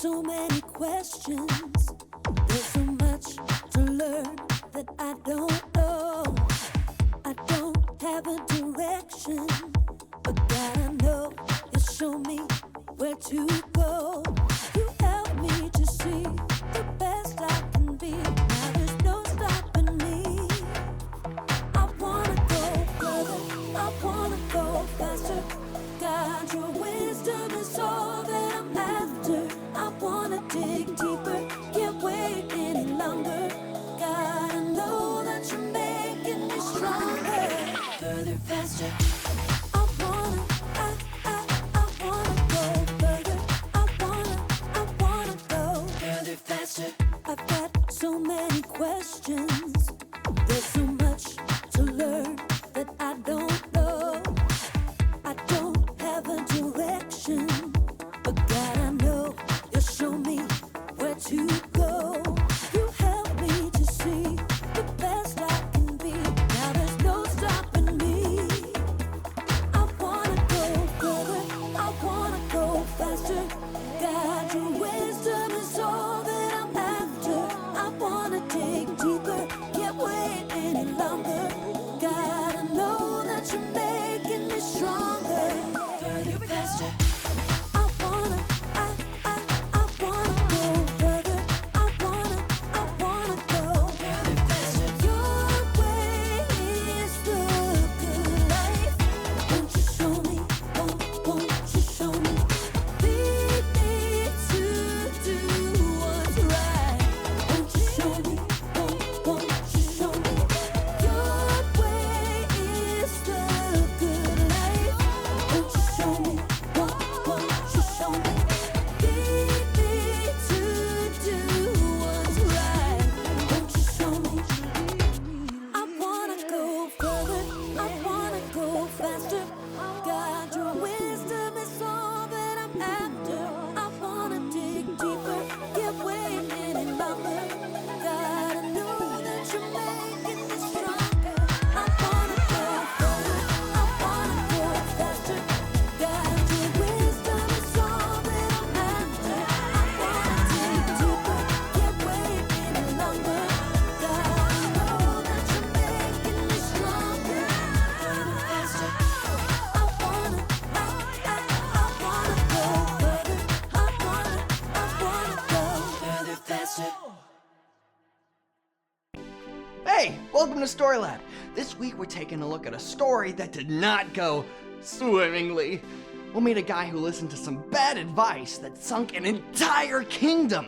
so many questions. There's so much to learn that I don't know. I don't have a direction, but God, I know you show me where to go. You help me to see the best I can be. Now there's no stopping me. I wanna go further, I wanna go faster. God, your wisdom is all that I'm after. I wanna dig deeper, can't wait any longer. God, I know that you're making me stronger. Further, faster. I wanna go further. I wanna go further, faster. I've got so many questions. There's so much to learn that I don't know. I don't have a direction, but God, I know you'll show me where to go. You help me to see the best I can be. Now there's no stopping me. I wanna go further, I wanna go faster. God, your wisdom is all that I'm after. I wanna dig deeper, can't wait any longer. God, I know that you're making me stronger. Further, faster. I wanna go further. I wanna go further, faster. Your way is the good life. Won't you show me? Won't you show me? Lead me to do what's right. Won't you show me? Won't you show me? Your way is the good life. Won't you show me? Won't you show me? Lead me to do what's right. Won't you show me? I wanna go further. I wanna go faster. God, your wisdom is all that I'm after. I wanna dig deeper, can't wait any longer. God, I know that you're making me stronger. I wanna go further. I wanna go faster. God, your wisdom is all that I'm after. I wanna dig deeper, can't wait any longer. God, I know that you're making me stronger. Further, faster. I wanna go further. I wanna go further, faster. Hey, welcome to Story Lab. This week we're taking a look at a story that did not go swimmingly. We'll meet a guy who listened to some bad advice that sunk an entire kingdom.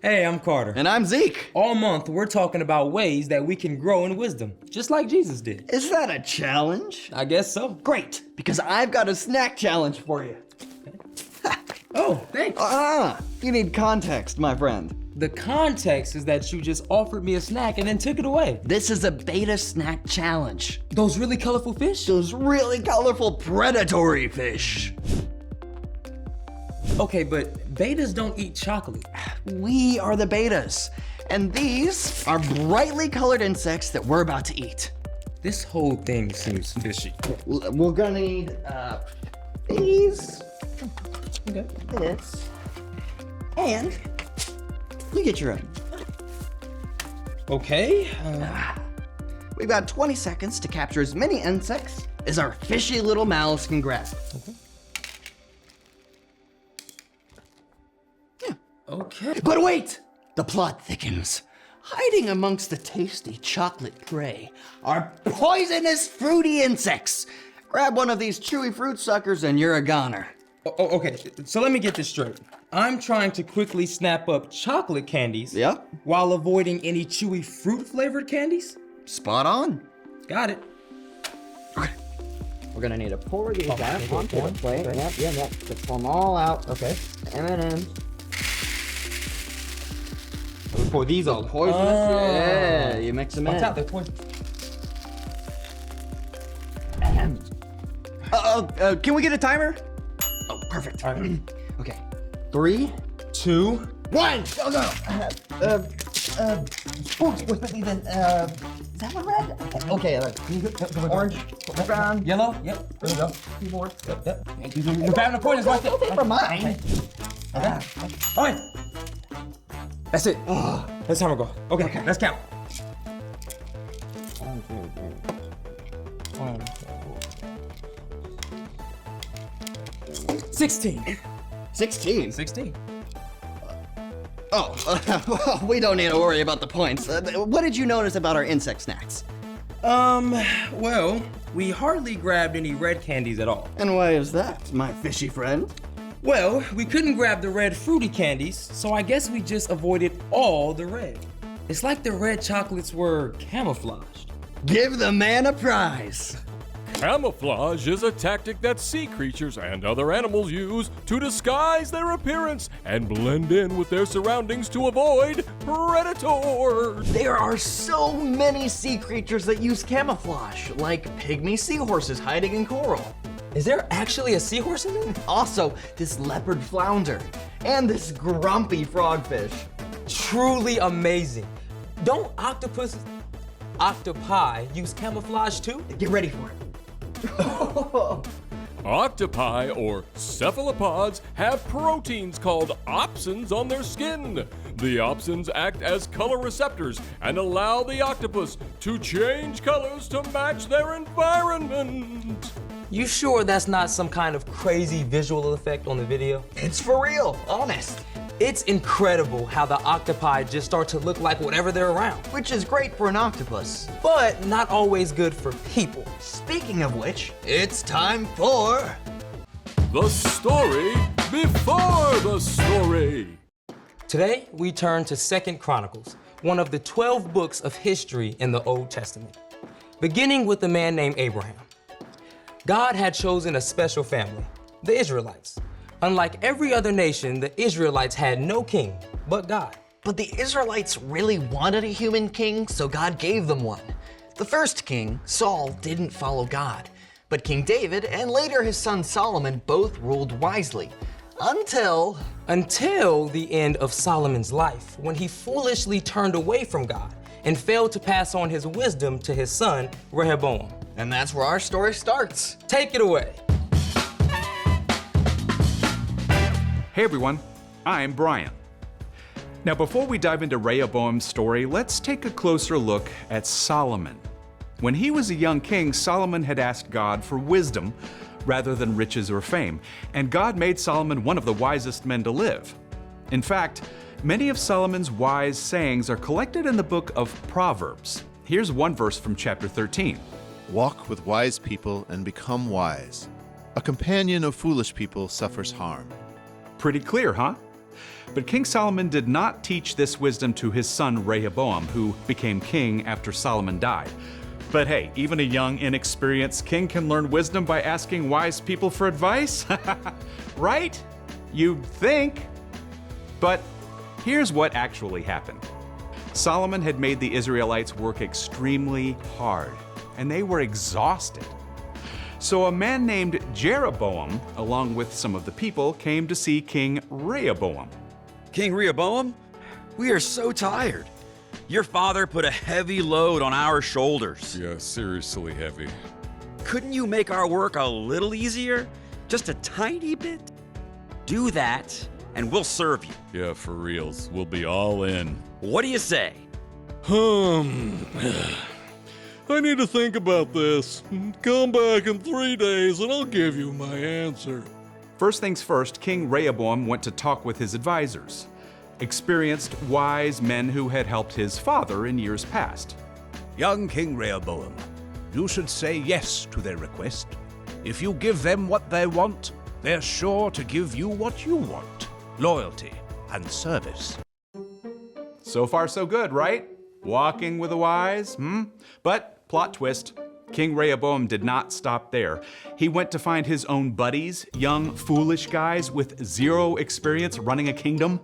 Hey, I'm Carter. And I'm Zeke. All month, we're talking about ways that we can grow in wisdom, just like Jesus did. Is that a challenge? I guess so. Great, because I've got a snack challenge for you. Oh, thanks. You need context, my friend. The context is that you just offered me a snack and then took it away. This is a beta snack challenge. Those really colorful fish? Those really colorful predatory fish. Okay, but betas don't eat chocolate. We are the betas, and these are brightly colored insects that we're about to eat. This whole thing seems fishy. We're gonna need these, Okay. this, and you get your own. Okay. We've got 20 seconds to capture as many insects as our fishy little mouths can grasp. Okay. But wait! The plot thickens. Hiding amongst the tasty chocolate prey are poisonous fruity insects. Grab one of these chewy fruit suckers and you're a goner. Okay, so let me get this straight. I'm trying to quickly snap up chocolate candies. Yep. While avoiding any chewy fruit-flavored candies? Spot on. Got it. Okay. We're gonna need to pour these out onto the plate. Yep. Just pull them all out. Okay. M&M's. Pour these all. Poisonous? Yeah, you mix them Watch in. out, they're poison. Can we get a timer? Oh, perfect. All right. Okay. 3, 2, 1, go, go. Sports with me then, that one red? Okay, orange, brown, Yellow? Yep. There we go. keyboard. Yep. You're grabbing the pointers right there. Don't take from mine. Okay. All right. That's it. That's how we go. Okay, let's count. 16. 16. 16. Oh, we don't need to worry about the points. What did you notice about our insect snacks? Well, we hardly grabbed any red candies at all. And why is that, my fishy friend? Well, we couldn't grab the red fruity candies, so I guess we just avoided all the red. It's like the red chocolates were camouflaged. Give the man a prize. Camouflage is a tactic that sea creatures and other animals use to disguise their appearance and blend in with their surroundings to avoid predators. There are so many sea creatures that use camouflage, like pygmy seahorses hiding in coral. Is there actually a seahorse in there? Also, this leopard flounder, and this grumpy frogfish. Truly amazing. Don't octopi use camouflage too? Get ready for it. Octopi, or cephalopods, have proteins called opsins on their skin. The opsins act as color receptors and allow the octopus to change colors to match their environment. You sure that's not some kind of crazy visual effect on the video? It's for real, honest. It's incredible how the octopi just start to look like whatever they're around, Which is great for an octopus. but not always good for people. Speaking of which, it's time for... The story before the story. Today, we turn to 2 Chronicles, one of the 12 books of history in the Old Testament, beginning with a man named Abraham. God had chosen a special family, the Israelites. Unlike every other nation, the Israelites had no king but God. But the Israelites really wanted a human king, so God gave them one. The first king, Saul, didn't follow God. But King David and later his son Solomon both ruled wisely. Until the end of Solomon's life, when he foolishly turned away from God and failed to pass on his wisdom to his son, Rehoboam. And that's where our story starts. Take it away. Hey everyone, I'm Brian. Now before we dive into Rehoboam's story, let's take a closer look at Solomon. When he was a young king, Solomon had asked God for wisdom rather than riches or fame, and God made Solomon one of the wisest men to live. In fact, many of Solomon's wise sayings are collected in the book of Proverbs. Here's one verse from chapter 13. Walk with wise people and become wise. A companion of foolish people suffers harm. Pretty clear, huh? But King Solomon did not teach this wisdom to his son Rehoboam, who became king after Solomon died. But hey, even a young, inexperienced king can learn wisdom by asking wise people for advice? Right? You'd think. But here's what actually happened. Solomon had made the Israelites work extremely hard, and they were exhausted. So a man named Jeroboam, along with some of the people, came to see King Rehoboam. King Rehoboam, we are so tired. Your father put a heavy load on our shoulders. Yeah, seriously heavy. Couldn't you make our work a little easier? Just a tiny bit? Do that, and we'll serve you. Yeah, for reals. We'll be all in. What do you say? I need to think about this. Come back in 3 days and I'll give you my answer. First things first, King Rehoboam went to talk with his advisors, experienced, wise men who had helped his father in years past. Young King Rehoboam, you should say yes to their request. If you give them what they want, they're sure to give you what you want: loyalty and service. So far so good, right? Walking with the wise, But plot twist, King Rehoboam did not stop there. He went to find his own buddies, young, foolish guys with zero experience running a kingdom.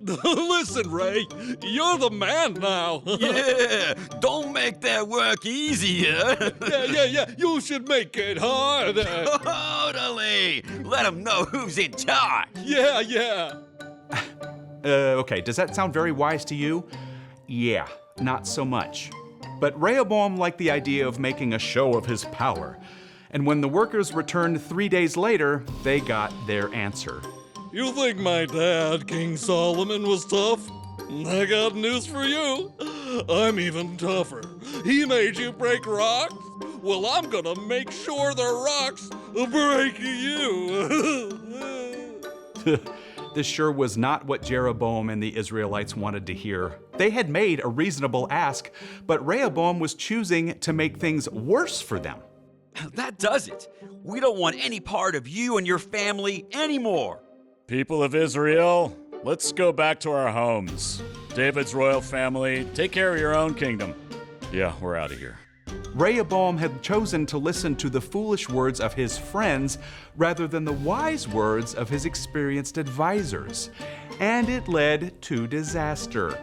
Listen, Ray, you're the man now. Yeah, don't make that work easier. Yeah, you should make it harder. Totally. Let them know who's in charge. Yeah. Okay, does that sound very wise to you? Yeah, not so much. But Rehoboam liked the idea of making a show of his power. And when the workers returned 3 days later, they got their answer. You think my dad, King Solomon, was tough? I got news for you. I'm even tougher. He made you break rocks? Well, I'm gonna make sure the rocks break you. This sure was not what Jeroboam and the Israelites wanted to hear. They had made a reasonable ask, but Rehoboam was choosing to make things worse for them. That does it. We don't want any part of you and your family anymore. People of Israel, let's go back to our homes. David's royal family, take care of your own kingdom. Yeah, we're out of here. Rehoboam had chosen to listen to the foolish words of his friends rather than the wise words of his experienced advisors, and it led to disaster.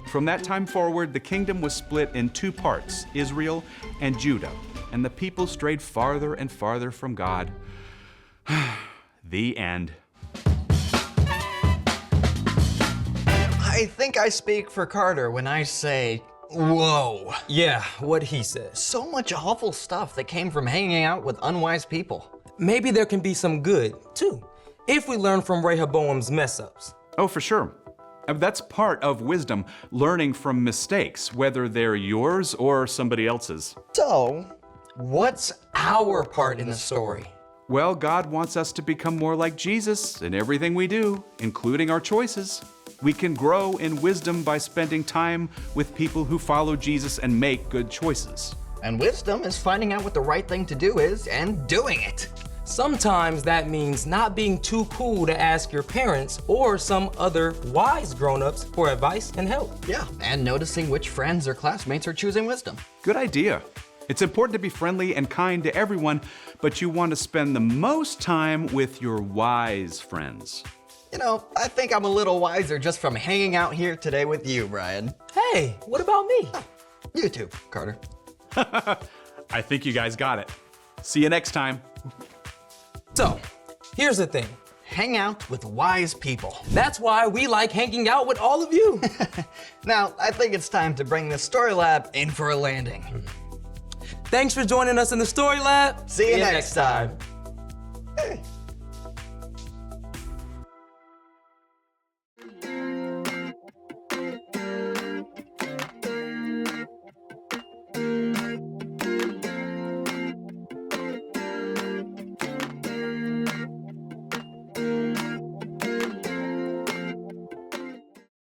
From that time forward, the kingdom was split in two parts, Israel and Judah, and the people strayed farther and farther from God. The end. I think I speak for Carter when I say, whoa. Yeah, what he says. So much awful stuff that came from hanging out with unwise people. Maybe there can be some good, too, if we learn from Rehoboam's mess-ups. Oh, for sure. That's part of wisdom, learning from mistakes, whether they're yours or somebody else's. So, what's our part in the story? Well, God wants us to become more like Jesus in everything we do, including our choices. We can grow in wisdom by spending time with people who follow Jesus and make good choices. And wisdom is finding out what the right thing to do is and doing it. Sometimes that means not being too cool to ask your parents or some other wise grown-ups for advice and help. Yeah, and noticing which friends or classmates are choosing wisdom. Good idea. It's important to be friendly and kind to everyone, but you want to spend the most time with your wise friends. You know, I think I'm a little wiser just from hanging out here today with you, Brian. Hey, what about me? You too, Carter. I think you guys got it. See you next time. So, here's the thing. Hang out with wise people. That's why we like hanging out with all of you. Now, I think it's time to bring the Story Lab in for a landing. Thanks for joining us in the Story Lab. See you next time.